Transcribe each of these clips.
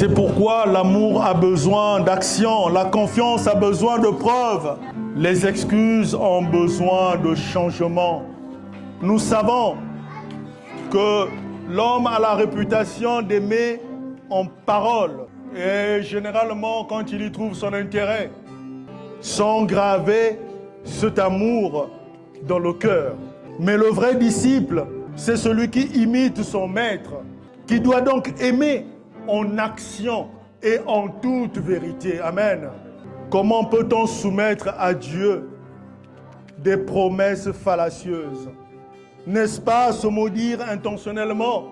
C'est pourquoi l'amour a besoin d'action, la confiance a besoin de preuves, les excuses ont besoin de changement. Nous savons que l'homme a la réputation d'aimer en parole. Et généralement, quand il y trouve son intérêt, sans graver cet amour dans le cœur. Mais le vrai disciple, c'est celui qui imite son maître, qui doit donc aimer en action et en toute vérité. Amen. Comment peut-on soumettre à Dieu des promesses fallacieuses? N'est-ce pas se maudire intentionnellement?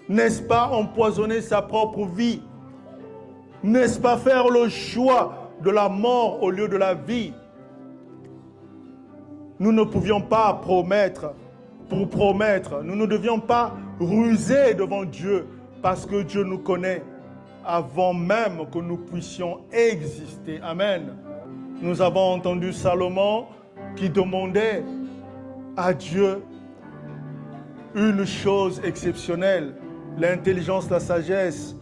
N'est-ce pas empoisonner sa propre vie? N'est-ce pas faire le choix de la mort au lieu de la vie? Nous ne pouvions pas promettre pour promettre. Nous ne devions pas ruser devant Dieu parce que Dieu nous connaît avant même que nous puissions exister. Amen. Nous avons entendu Salomon qui demandait à Dieu une chose exceptionnelle, l'intelligence, la sagesse.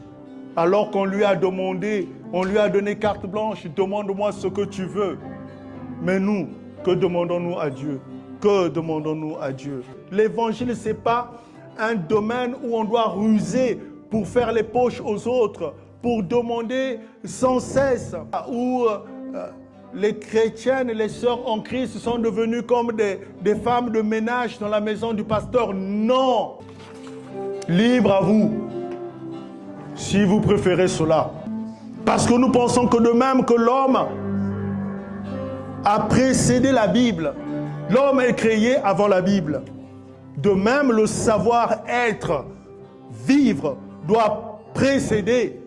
Alors qu'on lui a demandé, on lui a donné carte blanche, demande-moi ce que tu veux. Mais nous, que demandons-nous à Dieu? Que demandons-nous à Dieu? L'évangile, ce n'est pas un domaine où on doit ruser pour faire les poches aux autres, pour demander sans cesse, où les chrétiennes et les sœurs en Christ sont devenues comme des femmes de ménage dans la maison du pasteur. Non! Libre à vous, si vous préférez cela. Parce que nous pensons que de même que l'homme a précédé la Bible, l'homme est créé avant la Bible. De même, le savoir-être, vivre, doit précéder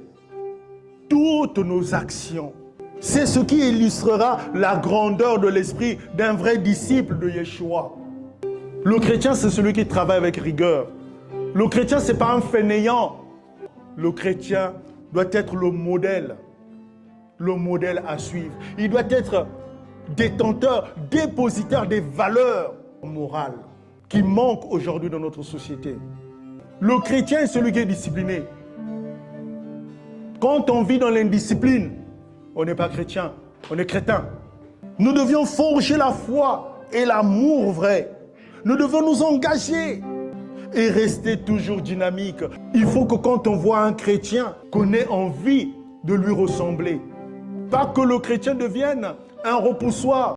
toutes nos actions. C'est ce qui illustrera la grandeur de l'esprit d'un vrai disciple de Yeshua. Le chrétien, c'est celui qui travaille avec rigueur. Le chrétien, ce n'est pas un fainéant. Le chrétien doit être le modèle à suivre. Il doit être détenteur, dépositaire des valeurs morales qui manquent aujourd'hui dans notre société. Le chrétien est celui qui est discipliné. Quand on vit dans l'indiscipline, on n'est pas chrétien, on est crétin. Nous devions forger la foi et l'amour vrai. Nous devons nous engager et rester toujours dynamique. Il faut que quand on voit un chrétien, qu'on ait envie de lui ressembler. Pas que le chrétien devienne un repoussoir.